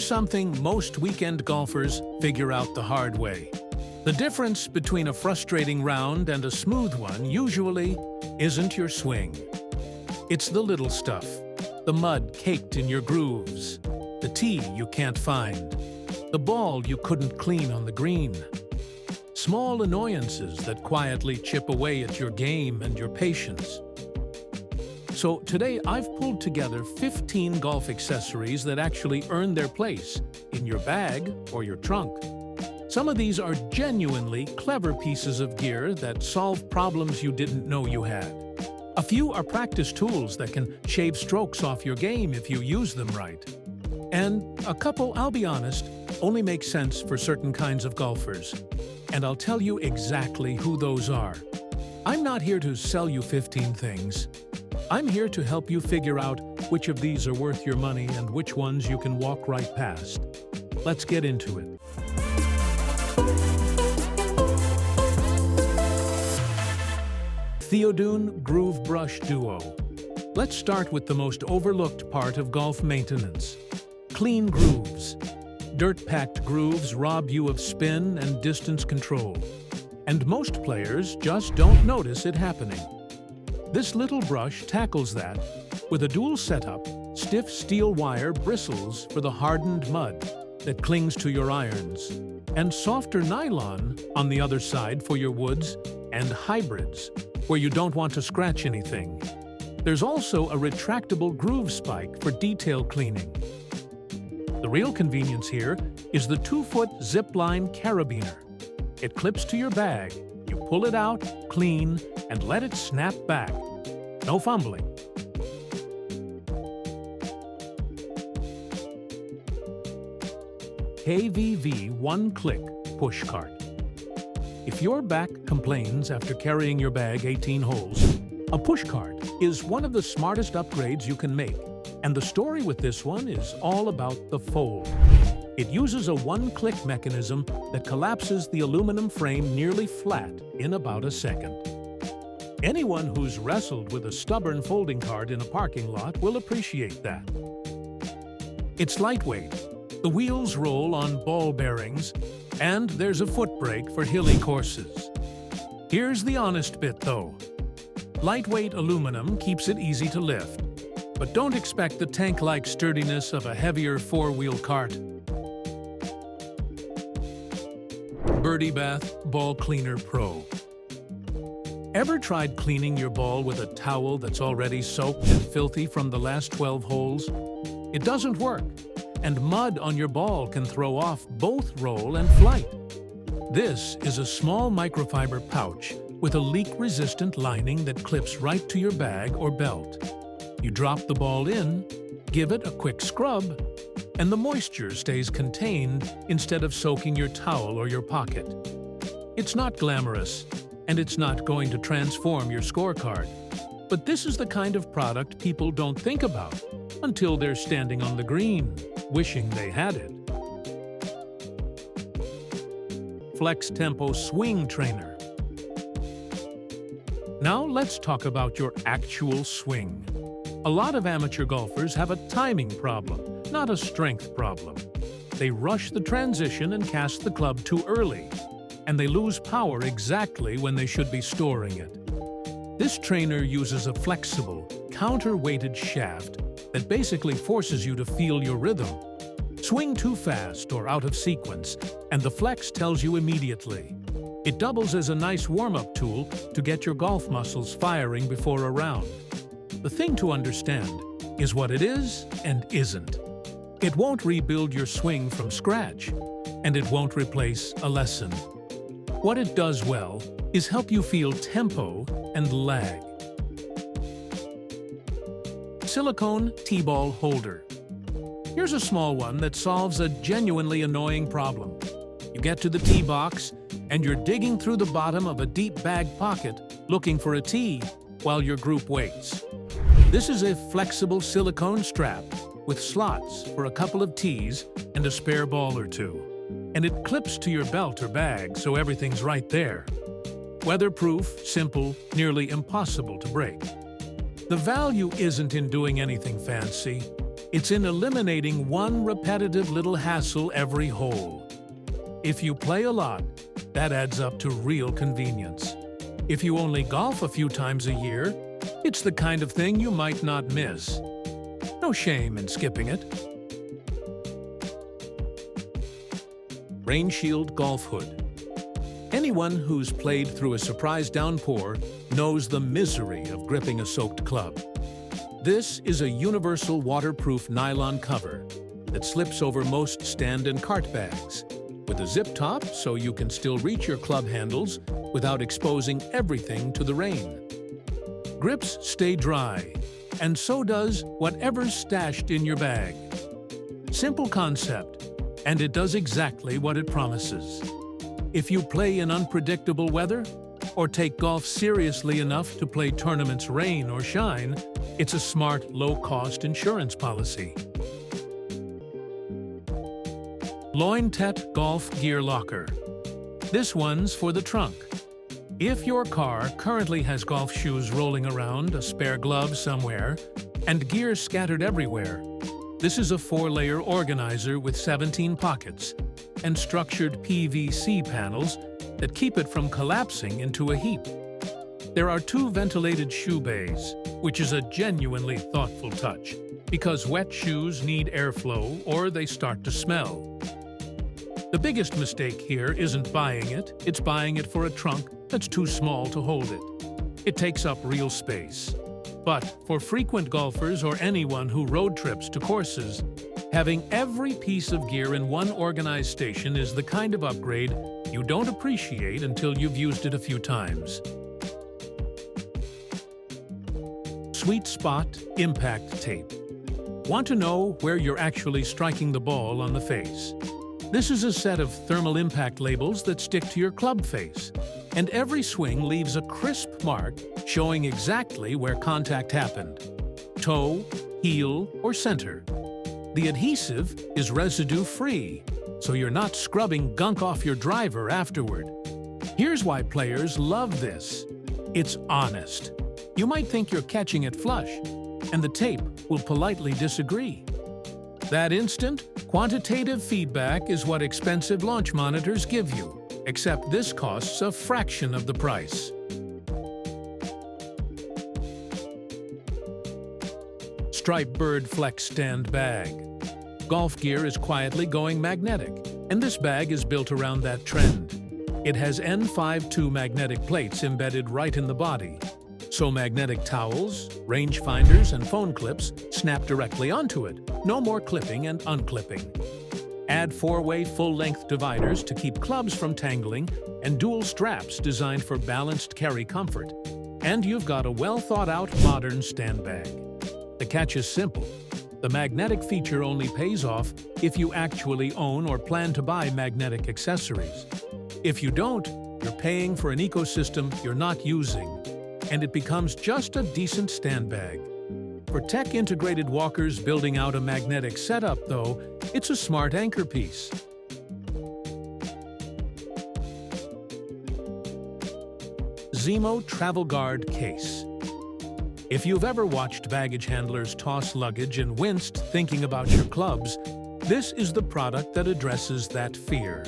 Here's something most weekend golfers figure out the hard way. The difference between a frustrating round and a smooth one usually isn't your swing. It's the little stuff. The mud caked in your grooves. The tee you can't find. The ball you couldn't clean on the green. Small annoyances that quietly chip away at your game and your patience. So today I've pulled together 15 golf accessories that actually earn their place in your bag or your trunk. Some of these are genuinely clever pieces of gear that solve problems you didn't know you had. A few are practice tools that can shave strokes off your game if you use them right. And a couple, I'll be honest, only make sense for certain kinds of golfers. And I'll tell you exactly who those are. I'm not here to sell you 15 things. I'm here to help you figure out which of these are worth your money and which ones you can walk right past. Let's get into it. Theodune Groove Brush Duo. Let's start with the most overlooked part of golf maintenance. Clean grooves. Dirt-packed grooves rob you of spin and distance control. And most players just don't notice it happening. This little brush tackles that with a dual setup, stiff steel wire bristles for the hardened mud that clings to your irons, and softer nylon on the other side for your woods and hybrids, where you don't want to scratch anything. There's also a retractable groove spike for detail cleaning. The real convenience here is the 2-foot zipline carabiner. It clips to your bag, you pull it out, clean, and let it snap back. No fumbling. KVV One-Click Push Cart. If your back complains after carrying your bag 18 holes, a push cart is one of the smartest upgrades you can make. And the story with this one is all about the fold. It uses a one-click mechanism that collapses the aluminum frame nearly flat in about a second. Anyone who's wrestled with a stubborn folding cart in a parking lot will appreciate that. It's lightweight. The wheels roll on ball bearings, and there's a foot brake for hilly courses. Here's the honest bit, though. Lightweight aluminum keeps it easy to lift, but don't expect the tank-like sturdiness of a heavier four-wheel cart. Birdie Bath Ball Cleaner Pro. Ever tried cleaning your ball with a towel that's already soaked and filthy from the last 12 holes? It doesn't work, and mud on your ball can throw off both roll and flight. This is a small microfiber pouch with a leak-resistant lining that clips right to your bag or belt. You drop the ball in, give it a quick scrub, and the moisture stays contained instead of soaking your towel or your pocket. It's not glamorous, and it's not going to transform your scorecard. But this is the kind of product people don't think about until they're standing on the green, wishing they had it. Flex Tempo Swing Trainer. Now let's talk about your actual swing. A lot of amateur golfers have a timing problem, not a strength problem. They rush the transition and cast the club too early, and they lose power exactly when they should be storing it. This trainer uses a flexible, counterweighted shaft that basically forces you to feel your rhythm. Swing too fast or out of sequence, and the flex tells you immediately. It doubles as a nice warm-up tool to get your golf muscles firing before a round. The thing to understand is what it is and isn't. It won't rebuild your swing from scratch, and it won't replace a lesson. What it does well is help you feel tempo and lag. Silicone T-ball holder. Here's a small one that solves a genuinely annoying problem. You get to the tee box, and you're digging through the bottom of a deep bag pocket looking for a tee while your group waits. This is a flexible silicone strap with slots for a couple of tees and a spare ball or two. And it clips to your belt or bag so everything's right there. Weatherproof, simple, nearly impossible to break. The value isn't in doing anything fancy. It's in eliminating one repetitive little hassle every hole. If you play a lot, that adds up to real convenience. If you only golf a few times a year, it's the kind of thing you might not miss. No shame in skipping it. Rain Shield Golf Hood. Anyone who's played through a surprise downpour knows the misery of gripping a soaked club. This is a universal waterproof nylon cover that slips over most stand and cart bags, with a zip top so you can still reach your club handles without exposing everything to the rain. Grips stay dry, and so does whatever's stashed in your bag. Simple concept, and it does exactly what it promises. If you play in unpredictable weather, or take golf seriously enough to play tournaments rain or shine, it's a smart, low-cost insurance policy. Loin-Tet Golf Gear Locker. This one's for the trunk. If your car currently has golf shoes rolling around, a spare glove somewhere, and gear scattered everywhere, this is a 4-layer organizer with 17 pockets and structured PVC panels that keep it from collapsing into a heap. There are 2 ventilated shoe bays, which is a genuinely thoughtful touch, because wet shoes need airflow or they start to smell. The biggest mistake here isn't buying it, it's buying it for a trunk that's too small to hold it. It takes up real space. But for frequent golfers or anyone who road trips to courses, having every piece of gear in one organized station is the kind of upgrade you don't appreciate until you've used it a few times. Sweet Spot Impact Tape. Want to know where you're actually striking the ball on the face? This is a set of thermal impact labels that stick to your club face, and every swing leaves a crisp mark showing exactly where contact happened: toe, heel, or center. The adhesive is residue-free, so you're not scrubbing gunk off your driver afterward. Here's why players love this. It's honest. You might think you're catching it flush, and the tape will politely disagree. That instant, quantitative feedback is what expensive launch monitors give you, except this costs a fraction of the price. Stripe Bird Flex Stand Bag. Golf gear is quietly going magnetic, and this bag is built around that trend. It has N52 magnetic plates embedded right in the body, so magnetic towels, rangefinders, and phone clips snap directly onto it. No more clipping and unclipping. Add 4-way full-length dividers to keep clubs from tangling, and dual straps designed for balanced carry comfort. And you've got a well-thought-out modern stand bag. The catch is simple. The magnetic feature only pays off if you actually own or plan to buy magnetic accessories. If you don't, you're paying for an ecosystem you're not using, and it becomes just a decent stand bag. For tech-integrated walkers building out a magnetic setup, though, it's a smart anchor piece. Zemo Travel Guard Case. If you've ever watched baggage handlers toss luggage and winced thinking about your clubs, this is the product that addresses that fear.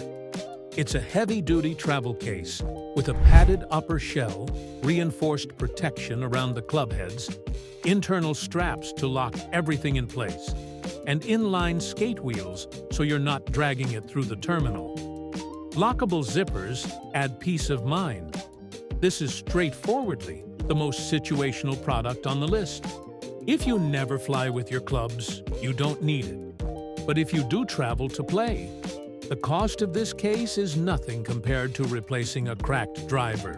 It's a heavy-duty travel case with a padded upper shell, reinforced protection around the club heads, internal straps to lock everything in place, and inline skate wheels so you're not dragging it through the terminal. Lockable zippers add peace of mind. This is straightforwardly the most situational product on the list. If you never fly with your clubs, you don't need it. But if you do travel to play, the cost of this case is nothing compared to replacing a cracked driver.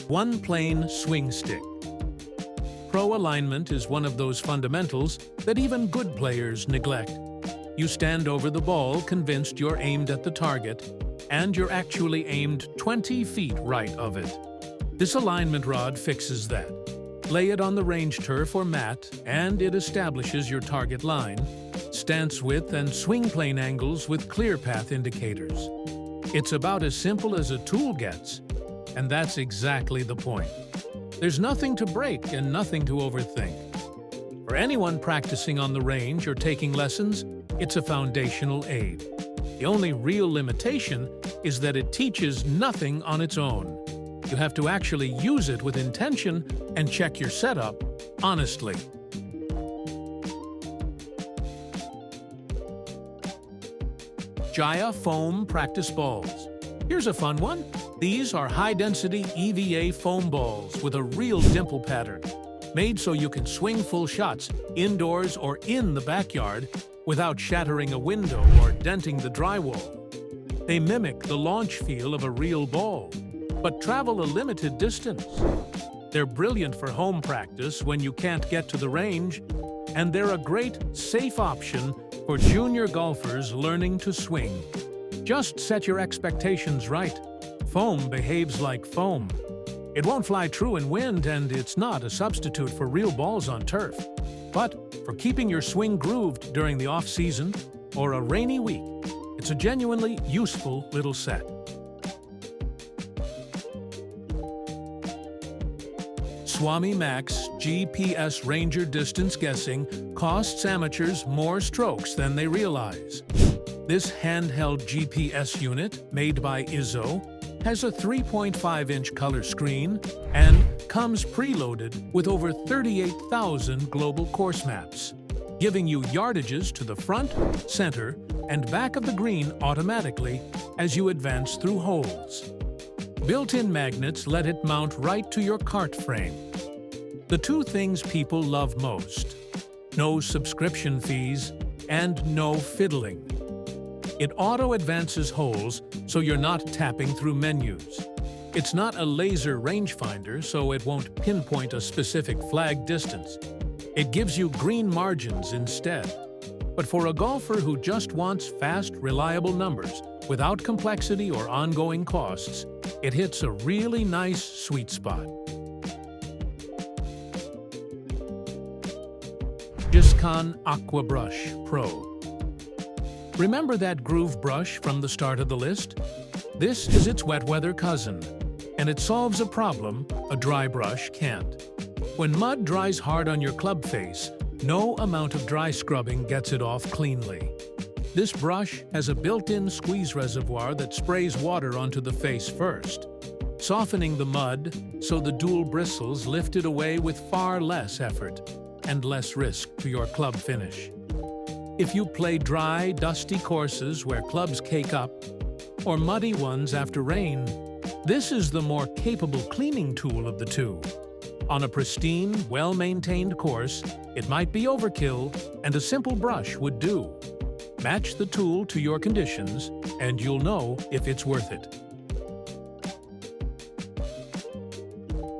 One Plane Swing Stick. Pro alignment is one of those fundamentals that even good players neglect. You stand over the ball convinced you're aimed at the target, and you're actually aimed 20 feet right of it. This alignment rod fixes that. Lay it on the range turf or mat, and it establishes your target line, stance width, and swing plane angles with clear path indicators. It's about as simple as a tool gets, and that's exactly the point. There's nothing to break and nothing to overthink. For anyone practicing on the range or taking lessons, it's a foundational aid. The only real limitation is that it teaches nothing on its own. You have to actually use it with intention and check your setup honestly. Jaya Foam Practice Balls. Here's a fun one. These are high-density EVA foam balls with a real dimple pattern, made so you can swing full shots indoors or in the backyard without shattering a window or denting the drywall. They mimic the launch feel of a real ball, but travel a limited distance. They're brilliant for home practice when you can't get to the range, and they're a great, safe option for junior golfers learning to swing. Just set your expectations right. Foam behaves like foam. It won't fly true in wind, and it's not a substitute for real balls on turf. But for keeping your swing grooved during the off-season or a rainy week, it's a genuinely useful little set. Swami Max GPS Ranger Distance Guessing costs amateurs more strokes than they realize. This handheld GPS unit, made by Izzo, has a 3.5-inch color screen and comes preloaded with over 38,000 global course maps, giving you yardages to the front, center, and back of the green automatically as you advance through holes. Built-in magnets let it mount right to your cart frame. The two things people love most: no subscription fees and no fiddling. It auto-advances holes so you're not tapping through menus. It's not a laser rangefinder, so it won't pinpoint a specific flag distance. It gives you green margins instead. But for a golfer who just wants fast, reliable numbers without complexity or ongoing costs, it hits a really nice sweet spot. Discon Aqua Brush Pro. Remember that groove brush from the start of the list? This is its wet weather cousin, and it solves a problem a dry brush can't. When mud dries hard on your club face, no amount of dry scrubbing gets it off cleanly. This brush has a built-in squeeze reservoir that sprays water onto the face first, softening the mud so the dual bristles lift it away with far less effort and less risk to your club finish. If you play dry, dusty courses where clubs cake up, or muddy ones after rain, this is the more capable cleaning tool of the two. On a pristine, well-maintained course, it might be overkill, and a simple brush would do. Match the tool to your conditions, and you'll know if it's worth it.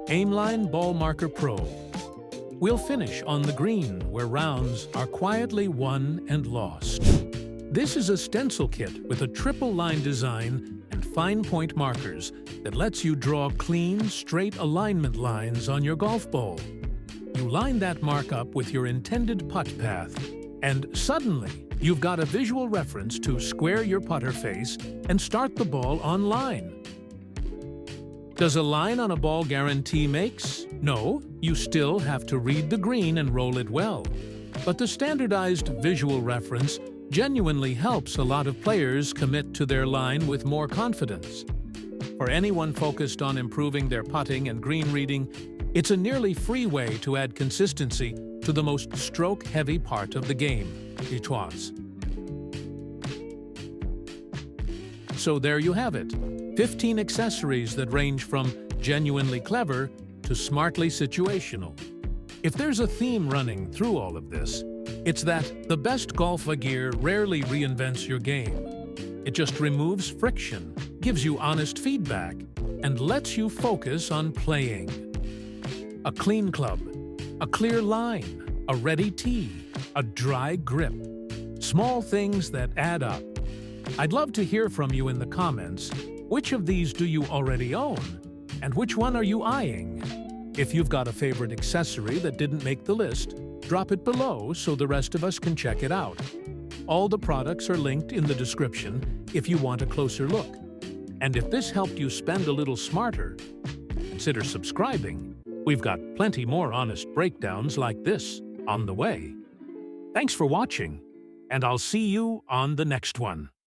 Aimline Ball Marker Pro. We'll finish on the green, where rounds are quietly won and lost. This is a stencil kit with a triple line design and fine point markers that lets you draw clean, straight alignment lines on your golf ball. You line that mark up with your intended putt path, and suddenly you've got a visual reference to square your putter face and start the ball on line. Does a line on a ball guarantee makes? No, you still have to read the green and roll it well. But the standardized visual reference genuinely helps a lot of players commit to their line with more confidence. For anyone focused on improving their putting and green reading, it's a nearly free way to add consistency to the most stroke-heavy part of the game, étoiles. So there you have it, 15 accessories that range from genuinely clever to smartly situational. If there's a theme running through all of this, it's that the best golf gear rarely reinvents your game. It just removes friction, gives you honest feedback, and lets you focus on playing. A clean club, a clear line, a ready tee, a dry grip. Small things that add up. I'd love to hear from you in the comments. Which of these do you already own? And which one are you eyeing? If you've got a favorite accessory that didn't make the list, drop it below so the rest of us can check it out. All the products are linked in the description if you want a closer look. And if this helped you spend a little smarter, consider subscribing We've got plenty more honest breakdowns like this on the way. Thanks for watching, and I'll see you on the next one.